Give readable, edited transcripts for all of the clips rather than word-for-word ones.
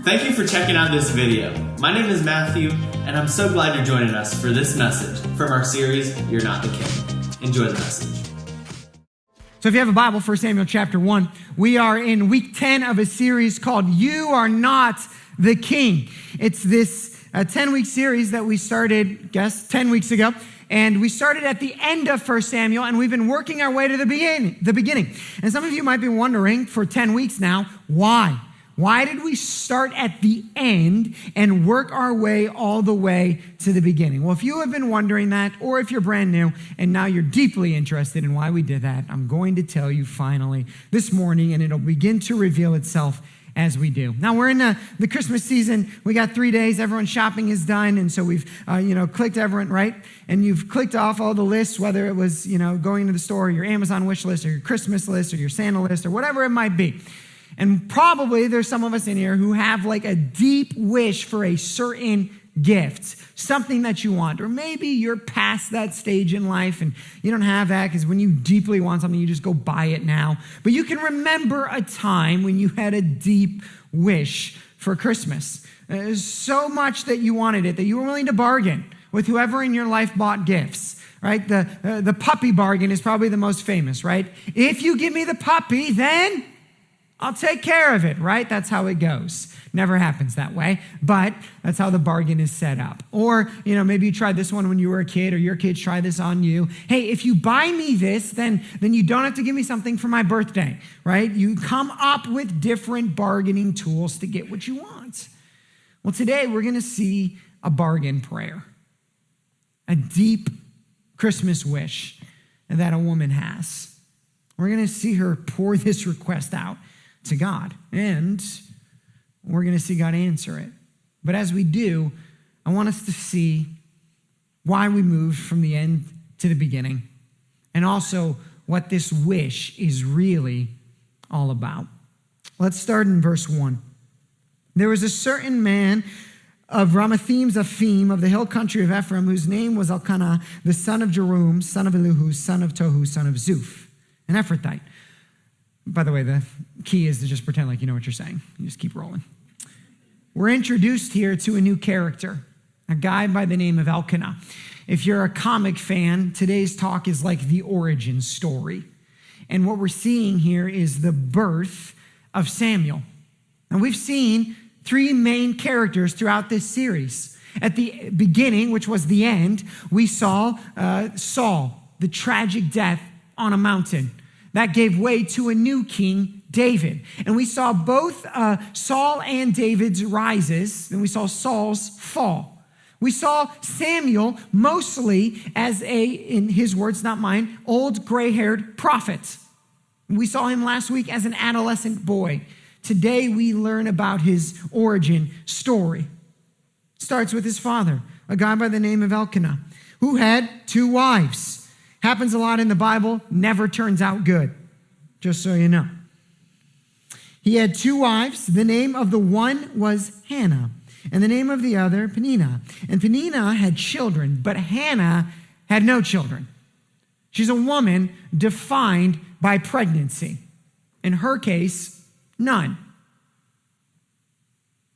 Thank you for checking out this video. My name is Matthew, and I'm so glad you're joining us for this message from our series, You're Not the King. Enjoy the message. So if you have a Bible, 1 Samuel chapter 1, we are in week 10 of a series called You Are Not the King. It's this 10-week series that we started, 10 weeks ago. And we started at the end of 1 Samuel, and we've been working our way to the beginning. And some of you might be wondering for 10 weeks now, why? Why did we start at the end and work our way all the way to the beginning? Well, if you have been wondering that, or if you're brand new and now you're deeply interested in why we did that, I'm going to tell you finally this morning, and it'll begin to reveal itself as we do. Now, we're in the Christmas season. We got 3 days. Everyone's shopping is done, and so we've clicked everyone, right? And you've clicked off all the lists, whether it was going to the store, your Amazon wish list, or your Christmas list, or your Santa list, or whatever it might be. And probably there's some of us in here who have like a deep wish for a certain gift, something that you want. Or maybe you're past that stage in life and you don't have that because when you deeply want something, you just go buy it now. But you can remember a time when you had a deep wish for Christmas. So much that you wanted it that you were willing to bargain with whoever in your life bought gifts. Right? The puppy bargain is probably the most famous, right? If you give me the puppy, then I'll take care of it, right? That's how it goes. Never happens that way, but that's how the bargain is set up. Or, maybe you tried this one when you were a kid, or your kids tried this on you. Hey, if you buy me this, then you don't have to give me something for my birthday, right? You come up with different bargaining tools to get what you want. Well, today we're going to see a bargain prayer, a deep Christmas wish that a woman has. We're going to see her pour this request out to God, and we're going to see God answer it. But as we do, I want us to see why we moved from the end to the beginning, and also what this wish is really all about. Let's start in verse 1. There was a certain man of Ramathaim-Zophim of the hill country of Ephraim, whose name was Elkanah, the son of Jeroham, son of Elihu, son of Tohu, son of Zuph, an Ephrathite. By the way, the key is to just pretend like you know what you're saying. You just keep rolling. We're introduced here to a new character, a guy by the name of Elkanah. If you're a comic fan, today's talk is like the origin story. And what we're seeing here is the birth of Samuel. And we've seen three main characters throughout this series. At the beginning, which was the end, we saw Saul, the tragic death on a mountain. That gave way to a new king, David. And we saw both Saul and David's rises, and we saw Saul's fall. We saw Samuel mostly as in his words, not mine, old gray-haired prophet. We saw him last week as an adolescent boy. Today we learn about his origin story. It starts with his father, a guy by the name of Elkanah, who had 2 wives. Happens a lot in the Bible, never turns out good, just so you know. He had 2 wives. The name of the one was Hannah, and the name of the other, Peninnah. And Peninnah had children, but Hannah had no children. She's a woman defined by pregnancy. In her case, none.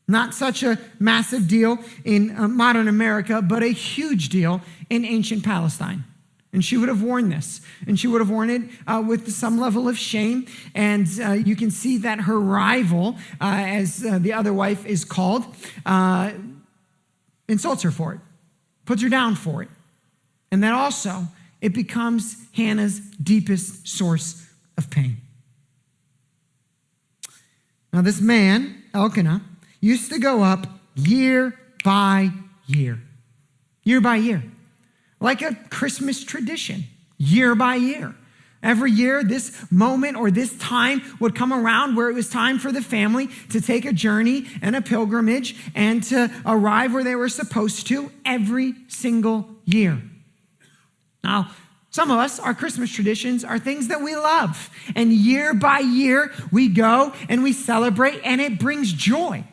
Not such a massive deal in modern America, but a huge deal in ancient Palestine. And she would have worn this. And she would have worn it with some level of shame. And you can see that her rival, as the other wife is called, insults her for it, puts her down for it. And that also, it becomes Hannah's deepest source of pain. Now this man, Elkanah, used to go up year by year. Year by year. Like a Christmas tradition, year by year. Every year, this moment or this time would come around where it was time for the family to take a journey and a pilgrimage and to arrive where they were supposed to every single year. Now, some of us, our Christmas traditions are things that we love. And year by year, we go and we celebrate, and it brings joy.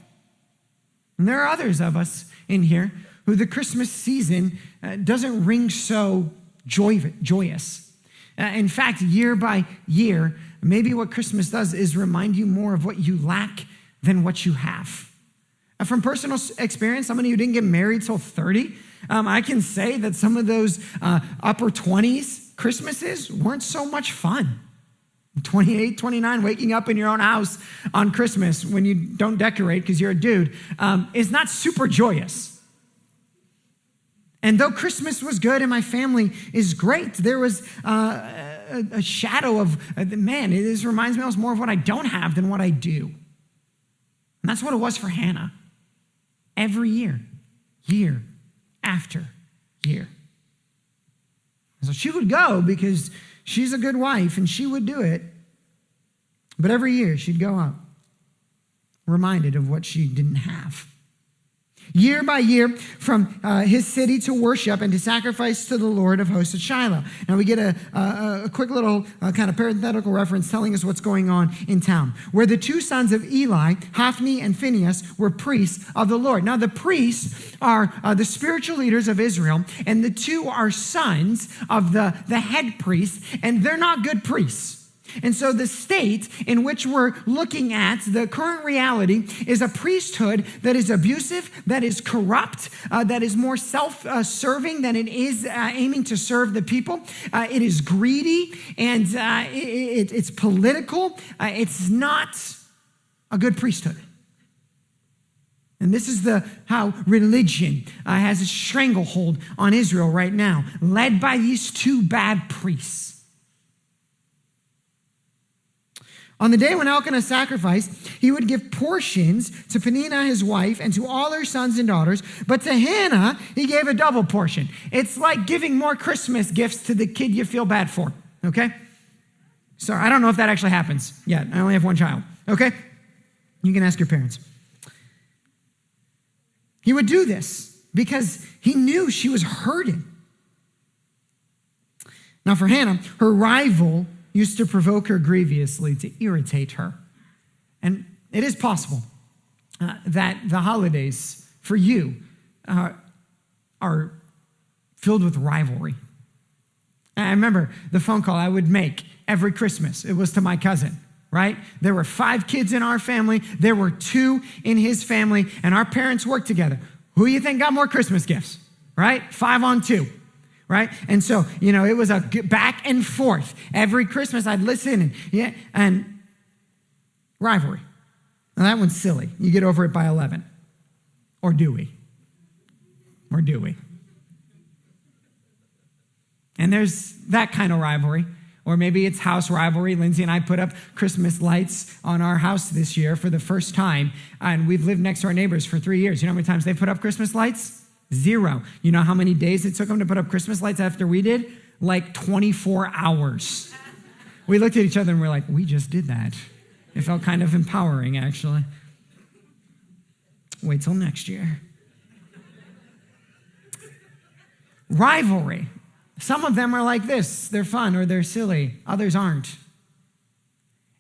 And there are others of us in here who the Christmas season doesn't ring so joyous. In fact, year by year, maybe what Christmas does is remind you more of what you lack than what you have. From personal experience, somebody who didn't get married till 30, I can say that some of those upper 20s Christmases weren't so much fun. 28, 29, waking up in your own house on Christmas when you don't decorate because you're a dude is not super joyous. And though Christmas was good and my family is great, there was a shadow of, man, this reminds me almost more of what I don't have than what I do. And that's what it was for Hannah. Every year, year after year. So she would go because she's a good wife and she would do it. But every year she'd go up, reminded of what she didn't have. Year by year, from his city to worship and to sacrifice to the Lord of hosts at Shiloh. Now we get a quick little kind of parenthetical reference telling us what's going on in town. Where the two sons of Eli, Hophni and Phinehas, were priests of the Lord. Now the priests are the spiritual leaders of Israel, and the two are sons of the head priest, and they're not good priests. And so the state in which we're looking at, the current reality, is a priesthood that is abusive, that is corrupt, that is more self-serving than it is aiming to serve the people. It is greedy, and it's political. It's not a good priesthood. And this is how religion has a stranglehold on Israel right now, led by these two bad priests. On the day when Elkanah sacrificed, he would give portions to Peninnah, his wife, and to all her sons and daughters. But to Hannah, he gave a double portion. It's like giving more Christmas gifts to the kid you feel bad for, okay? Sorry, I don't know if that actually happens yet. I only have one child, okay? You can ask your parents. He would do this because he knew she was hurting. Now for Hannah, her rival used to provoke her grievously, to irritate her. And it is possible that the holidays for you are filled with rivalry. I remember the phone call I would make every Christmas. It was to my cousin, right? There were 5 kids in our family. There were 2 in his family, and our parents worked together. Who do you think got more Christmas gifts, right? 5 on 2. Right? And so, it was a back and forth. Every Christmas I'd listen and rivalry. Now that one's silly. You get over it by 11. Or do we? And there's that kind of rivalry. Or maybe it's house rivalry. Lindsay and I put up Christmas lights on our house this year for the first time. And we've lived next to our neighbors for 3 years. You know how many times they put up Christmas lights? 0. You know how many days it took them to put up Christmas lights after we did? Like 24 hours. We looked at each other and we're like, we just did that. It felt kind of empowering, actually. Wait till next year. Rivalry. Some of them are like this. They're fun or they're silly. Others aren't.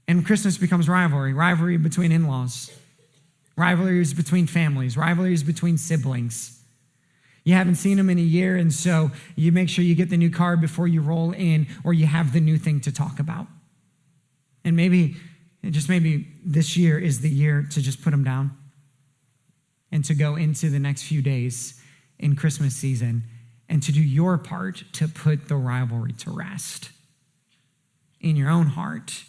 And Christmas becomes rivalry. Rivalry between in-laws. Rivalries between families. Rivalries between siblings. You haven't seen them in a year, and so you make sure you get the new car before you roll in, or you have the new thing to talk about. And maybe this year is the year to just put them down and to go into the next few days in Christmas season and to do your part to put the rivalry to rest in your own heart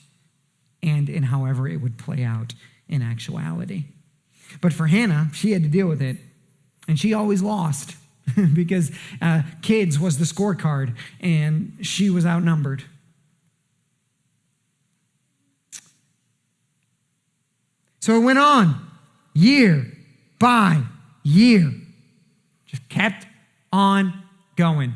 and in however it would play out in actuality. But for Hannah, she had to deal with it, and she always lost. Because kids was the scorecard, and she was outnumbered. So it went on, year by year. Just kept on going.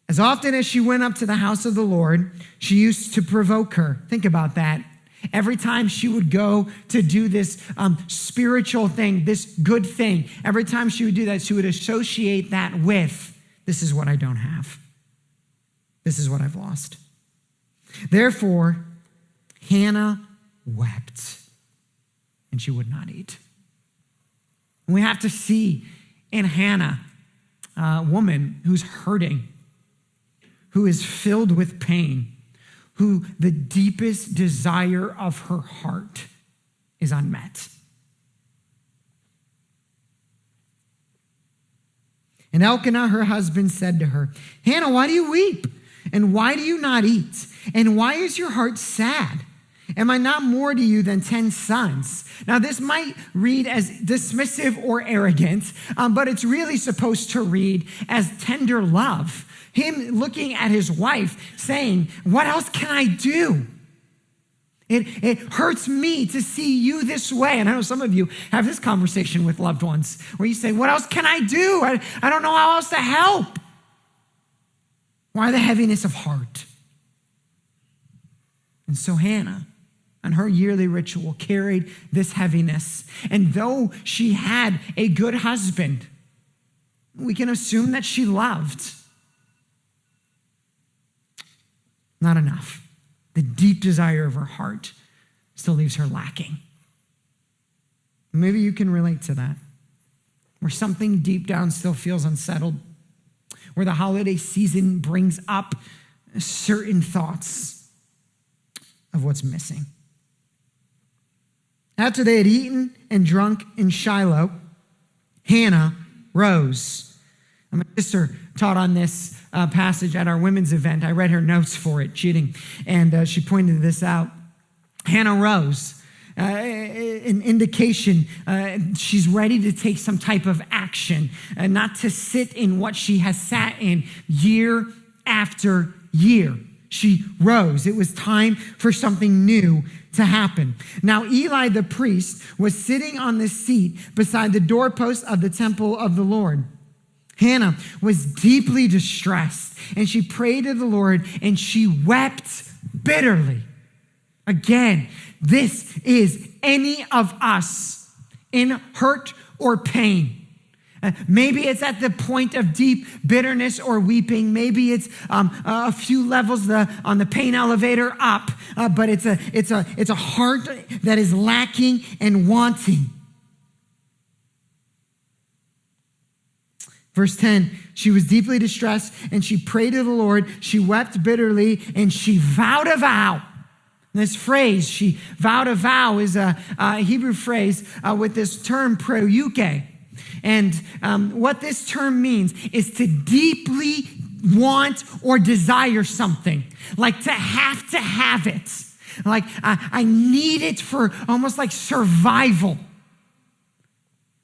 As often as she went up to the house of the Lord, she used to provoke her. Think about that. Every time she would go to do this spiritual thing, this good thing, every time she would do that, she would associate that with, this is what I don't have. This is what I've lost. Therefore, Hannah wept, and she would not eat. We have to see in Hannah a woman who's hurting, who is filled with pain, who the deepest desire of her heart is unmet. And Elkanah, her husband, said to her, Hannah, why do you weep? And why do you not eat? And why is your heart sad? Am I not more to you than 10 sons? Now, this might read as dismissive or arrogant, but it's really supposed to read as tender love. Him looking at his wife saying, what else can I do? It hurts me to see you this way. And I know some of you have this conversation with loved ones where you say, what else can I do? I don't know how else to help. Why the heaviness of heart? And so Hannah, on her yearly ritual, carried this heaviness. And though she had a good husband, we can assume that she loved. Not enough. The deep desire of her heart still leaves her lacking. Maybe you can relate to that, where something deep down still feels unsettled, where the holiday season brings up certain thoughts of what's missing. After they had eaten and drunk in Shiloh, Hannah rose. My sister taught on this passage at our women's event. I read her notes for it, cheating, and she pointed this out. Hannah rose, an indication she's ready to take some type of action, not to sit in what she has sat in year after year. She rose. It was time for something new to happen. Now, Eli the priest was sitting on the seat beside the doorpost of the temple of the Lord. Hannah was deeply distressed, and she prayed to the Lord, and she wept bitterly. Again, this is any of us in hurt or pain. Maybe it's at the point of deep bitterness or weeping. Maybe it's a few levels on the pain elevator up, but it's a heart that is lacking and wanting. Verse 10, she was deeply distressed and she prayed to the Lord. She wept bitterly and she vowed a vow. And this phrase, she vowed a vow, is a Hebrew phrase with this term, preuke. And what this term means is to deeply want or desire something, like to have it. Like I need it for almost like survival.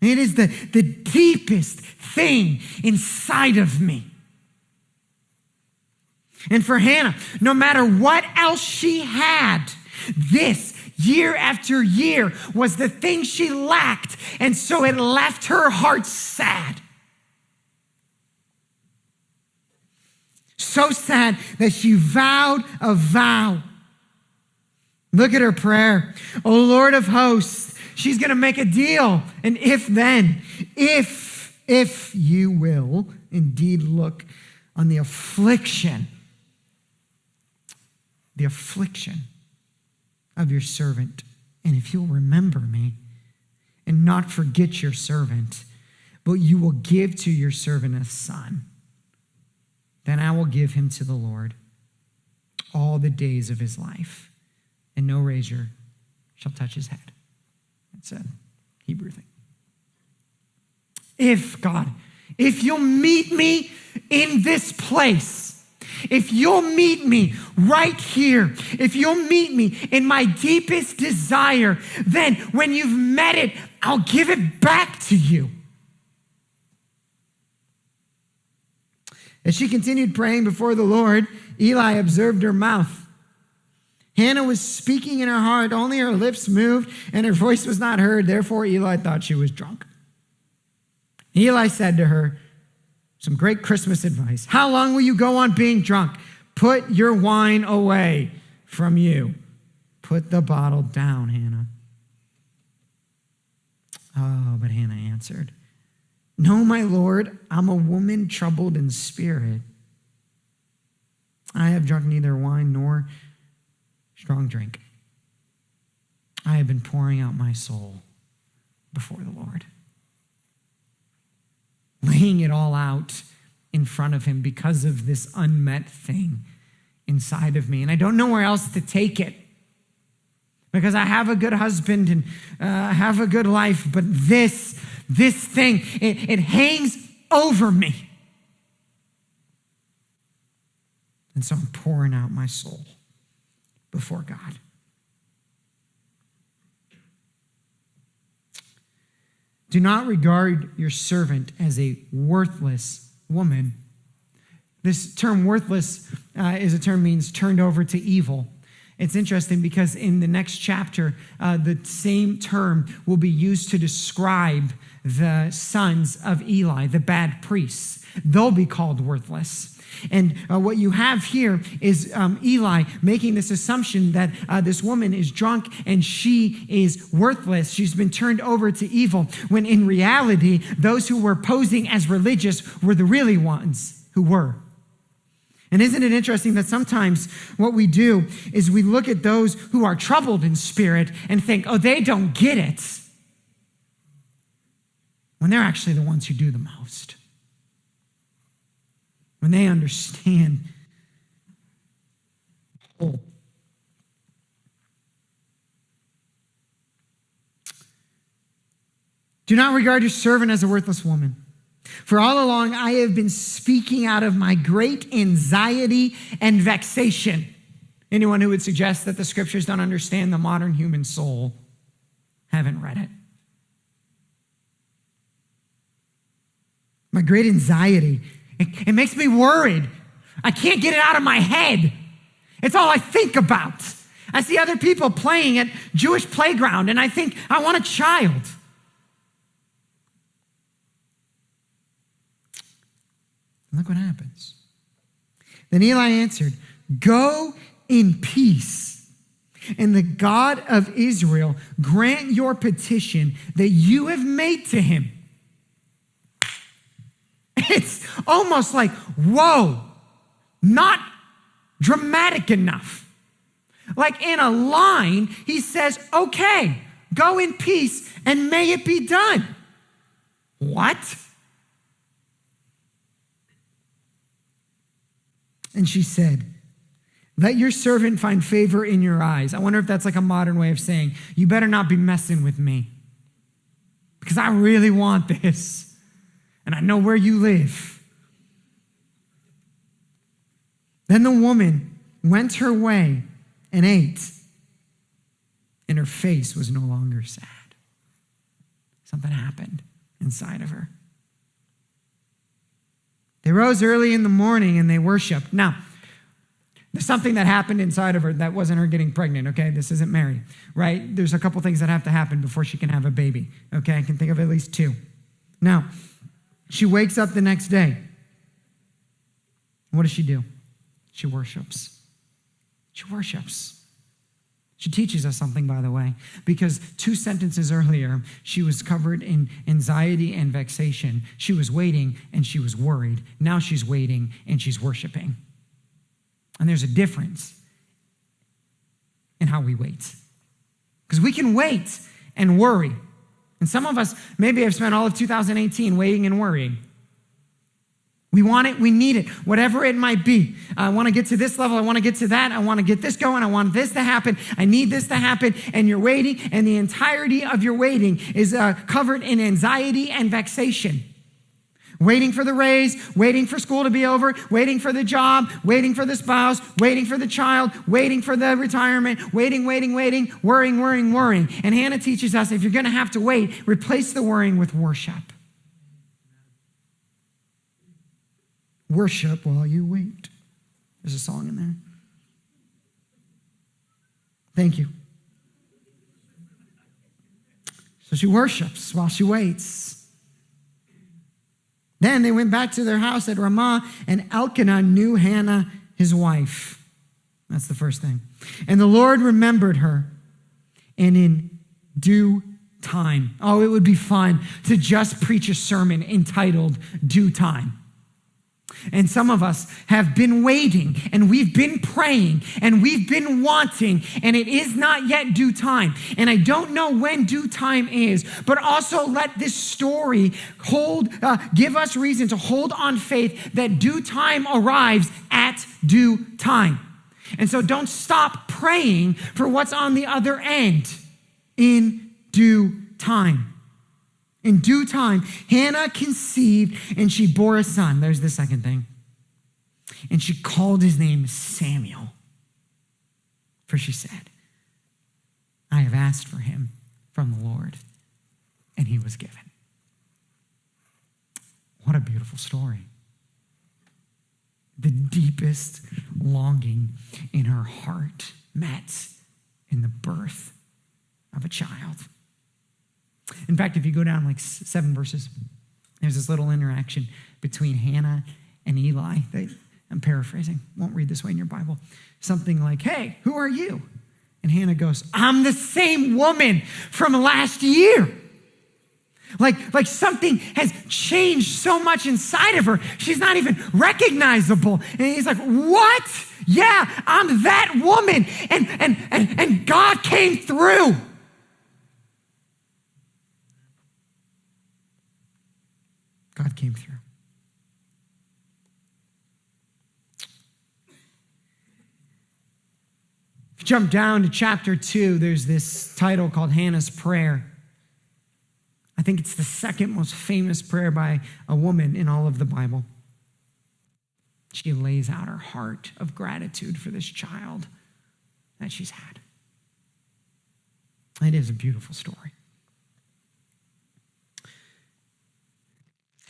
It is the deepest thing inside of me. And for Hannah, no matter what else she had, this year after year was the thing she lacked. And so it left her heart sad. So sad that she vowed a vow. Look at her prayer. O Lord of hosts, she's going to make a deal. And if you will indeed look on the affliction of your servant, and if you'll remember me and not forget your servant, but you will give to your servant a son, then I will give him to the Lord all the days of his life, and no razor shall touch his head. It's a Hebrew thing. If you'll meet me in this place, if you'll meet me right here, if you'll meet me in my deepest desire, then when you've met it, I'll give it back to you. As she continued praying before the Lord, Eli observed her mouth. Hannah was speaking in her heart, only her lips moved and her voice was not heard. Therefore, Eli thought she was drunk. Eli said to her, some great Christmas advice. How long will you go on being drunk? Put your wine away from you. Put the bottle down, Hannah. Oh, but Hannah answered, no, my Lord, I'm a woman troubled in spirit. I have drunk neither wine nor strong drink. I have been pouring out my soul before the Lord. Laying it all out in front of him because of this unmet thing. inside of me, and I don't know where else to take it because I have a good husband and have a good life, but this thing, it hangs over me. And so I'm pouring out my soul before God. Do not regard your servant as a worthless woman. This term worthless is a term means turned over to evil. It's interesting because in the next chapter, the same term will be used to describe the sons of Eli, the bad priests. They'll be called worthless. And what you have here is Eli making this assumption that this woman is drunk and she is worthless. She's been turned over to evil, when in reality, those who were posing as religious were the really ones who were. And isn't it interesting that sometimes what we do is we look at those who are troubled in spirit and think, oh, they don't get it, when they're actually the ones who do the most. When they understand the whole. Do not regard your servant as a worthless woman. For all along I have been speaking out of my great anxiety and vexation. Anyone who would suggest that the scriptures don't understand the modern human soul haven't read it. My great anxiety. It makes me worried. I can't get it out of my head. It's all I think about. I see other people playing at Jewish playground and I think, I want a child. Look what happens. Then Eli answered, go in peace, and the God of Israel grant your petition that you have made to him. It's almost like, whoa, not dramatic enough. Like in a line, he says, okay, go in peace and may it be done. What? And she said, let your servant find favor in your eyes. I wonder if that's like a modern way of saying, you better not be messing with me because I really want this. And I know where you live. Then the woman went her way and ate, and her face was no longer sad. Something happened inside of her. They rose early in the morning and they worshiped. Now, there's something that happened inside of her that wasn't her getting pregnant, okay? This isn't Mary, right? There's a couple things that have to happen before she can have a baby, okay? I can think of at least two. Now, she wakes up the next day. What does she do? She worships. She worships. She teaches us something, by the way, because 2 sentences earlier, she was covered in anxiety and vexation. She was waiting and she was worried. Now she's waiting and she's worshiping. And there's a difference in how we wait. Because we can wait and worry. And some of us maybe have spent all of 2018 waiting and worrying. We want it, we need it, whatever it might be. I want to get to this level, I want to get to that, I want to get this going, I want this to happen, I need this to happen, and you're waiting, and the entirety of your waiting is covered in anxiety and vexation. Waiting for the raise, waiting for school to be over, waiting for the job, waiting for the spouse, waiting for the child, waiting for the retirement, waiting, worrying. And Hannah teaches us if you're going to have to wait, replace the worrying with worship. Worship while you wait. There's a song in there. Thank you. So she worships while she waits. Then they went back to their house at Ramah, and Elkanah knew Hannah, his wife. That's the first thing. And the Lord remembered her, and in due time. Oh, it would be fun to just preach a sermon entitled Due Time. And some of us have been waiting, and we've been praying, and we've been wanting, and it is not yet due time. And I don't know when due time is, but also let this story give us reason to hold on faith that due time arrives at due time. And so don't stop praying for what's on the other end in due time. In due time, Hannah conceived and she bore a son. There's the second thing. And she called his name Samuel. For she said, I have asked for him from the Lord, and he was given. What a beautiful story. The deepest longing in her heart met in the birth of a child. In fact, if you go down like 7 verses, there's this little interaction between Hannah and Eli. I'm paraphrasing, won't read this way in your Bible. Something like, hey, who are you? And Hannah goes, I'm the same woman from last year. Like something has changed so much inside of her, she's not even recognizable. And he's like, what? Yeah, I'm that woman. And God came through. God came through. If you jump down to chapter 2, there's this title called Hannah's Prayer. I think it's the second most famous prayer by a woman in all of the Bible. She lays out her heart of gratitude for this child that she's had. It is a beautiful story.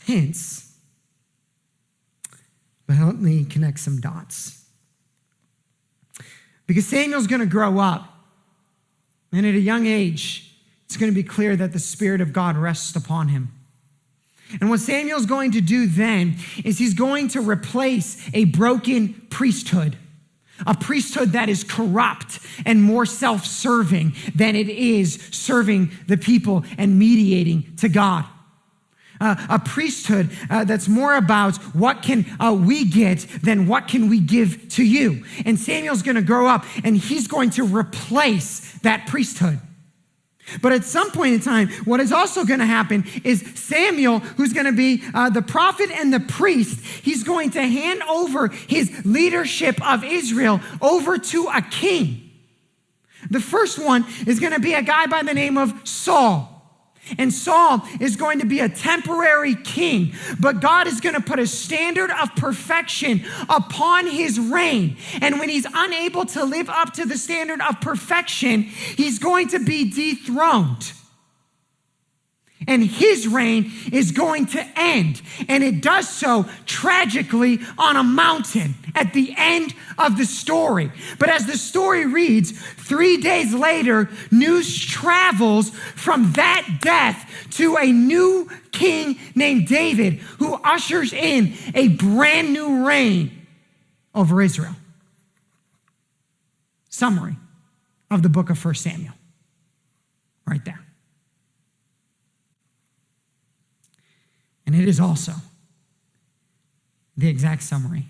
Hence, but help me connect some dots. Because Samuel's going to grow up, and at a young age, it's going to be clear that the Spirit of God rests upon him. And what Samuel's going to do then is he's going to replace a broken priesthood, a priesthood that is corrupt and more self-serving than it is serving the people and mediating to God. A priesthood that's more about what can we get than what can we give to you. And Samuel's going to grow up and he's going to replace that priesthood. But at some point in time, what is also going to happen is Samuel, who's going to be the prophet and the priest, he's going to hand over his leadership of Israel over to a king. The first one is going to be a guy by the name of Saul. And Saul is going to be a temporary king, but God is going to put a standard of perfection upon his reign. And when he's unable to live up to the standard of perfection, he's going to be dethroned. And his reign is going to end. And it does so tragically on a mountain at the end of the story. But as the story reads, 3 days later, news travels from that death to a new king named David, who ushers in a brand new reign over Israel. Summary of the book of 1 Samuel. Right there. And it is also the exact summary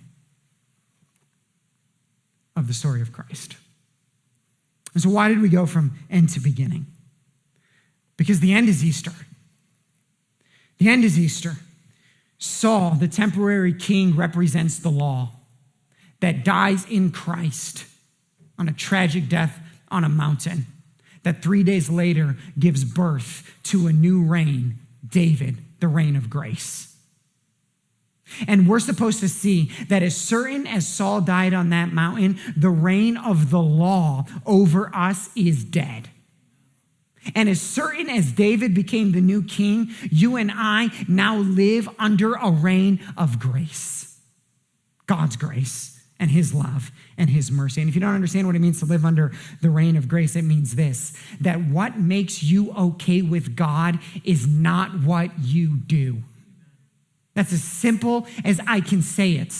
of the story of Christ. And so why did we go from end to beginning? Because the end is Easter. The end is Easter. Saul, the temporary king, represents the law that dies in Christ on a tragic death on a mountain, that 3 days later gives birth to a new reign, David, the reign of grace. And we're supposed to see that as certain as Saul died on that mountain, the reign of the law over us is dead. And as certain as David became the new king, you and I now live under a reign of grace. God's grace and his love and his mercy. And if you don't understand what it means to live under the reign of grace, it means this, that what makes you okay with God is not what you do. That's as simple as I can say it.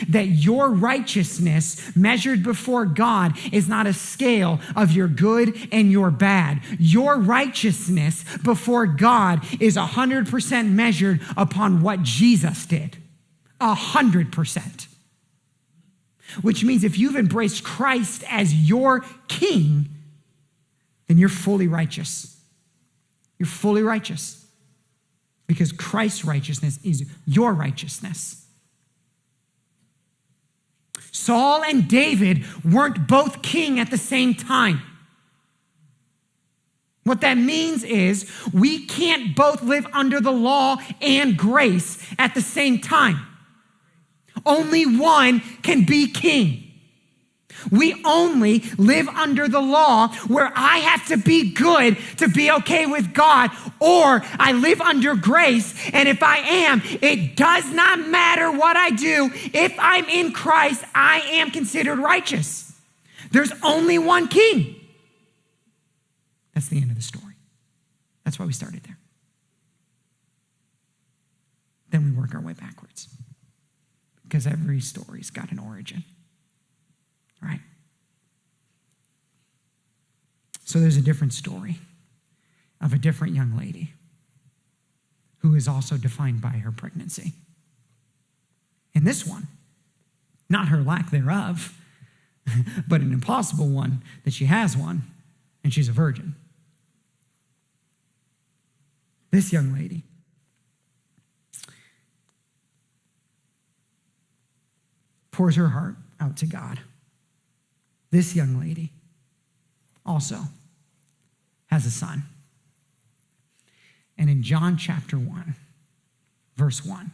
That your righteousness measured before God is not a scale of your good and your bad. Your righteousness before God is 100% measured upon what Jesus did. 100%. Which means if you've embraced Christ as your king, then you're fully righteous. You're fully righteous. Because Christ's righteousness is your righteousness. Saul and David weren't both king at the same time. What that means is we can't both live under the law and grace at the same time. Only one can be king. We only live under the law where I have to be good to be okay with God, or I live under grace, and if I am, it does not matter what I do. If I'm in Christ, I am considered righteous. There's only one king. That's the end of the story. That's why we started there. Then we work our way backwards, because every story's got an origin. Right? So there's a different story of a different young lady who is also defined by her pregnancy. And this one, not her lack thereof, but an impossible one that she has one, and she's a virgin. This young lady pours her heart out to God. This young lady also has a son. And in John chapter 1, verse 1,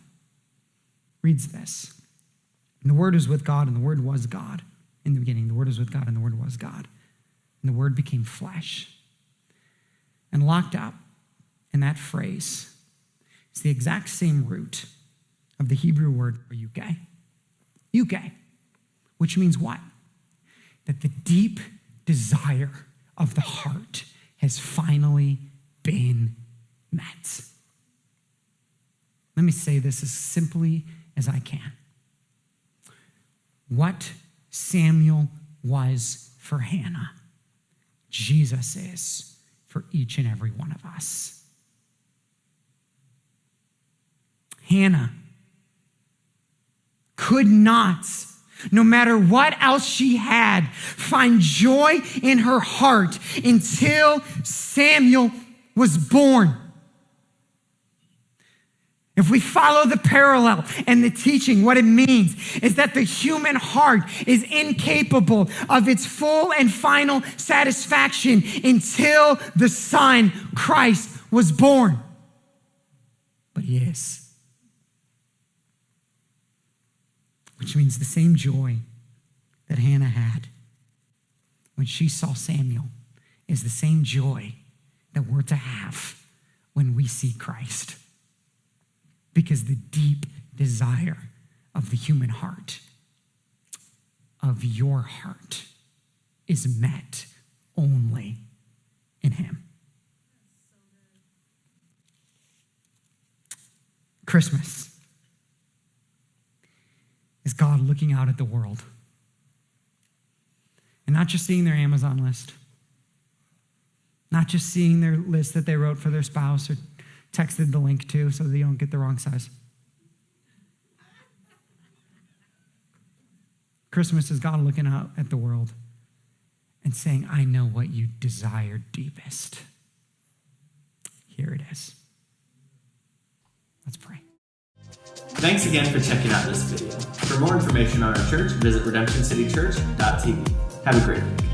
reads this. And the Word was with God, and the Word was God. In the beginning, the Word was with God, and the Word was God. And the Word became flesh. And locked up in that phrase is the exact same root of the Hebrew word for UK. UK, which means what? That the deep desire of the heart has finally been met. Let me say this as simply as I can. What Samuel was for Hannah, Jesus is for each and every one of us. Hannah could not, no matter what else she had, find joy in her heart until Samuel was born. If we follow the parallel and the teaching, what it means is that the human heart is incapable of its full and final satisfaction until the Son, Christ, was born. But He is. Which means the same joy that Hannah had when she saw Samuel is the same joy that we're to have when we see Christ. Because the deep desire of the human heart, of your heart, is met only in Him. Christmas is God looking out at the world and not just seeing their Amazon list, not just seeing their list that they wrote for their spouse or texted the link to so they don't get the wrong size. Christmas is God looking out at the world and saying, I know what you desire deepest. Here it is. Let's pray. Thanks again for checking out this video. For more information on our church, visit redemptioncitychurch.tv. Have a great week.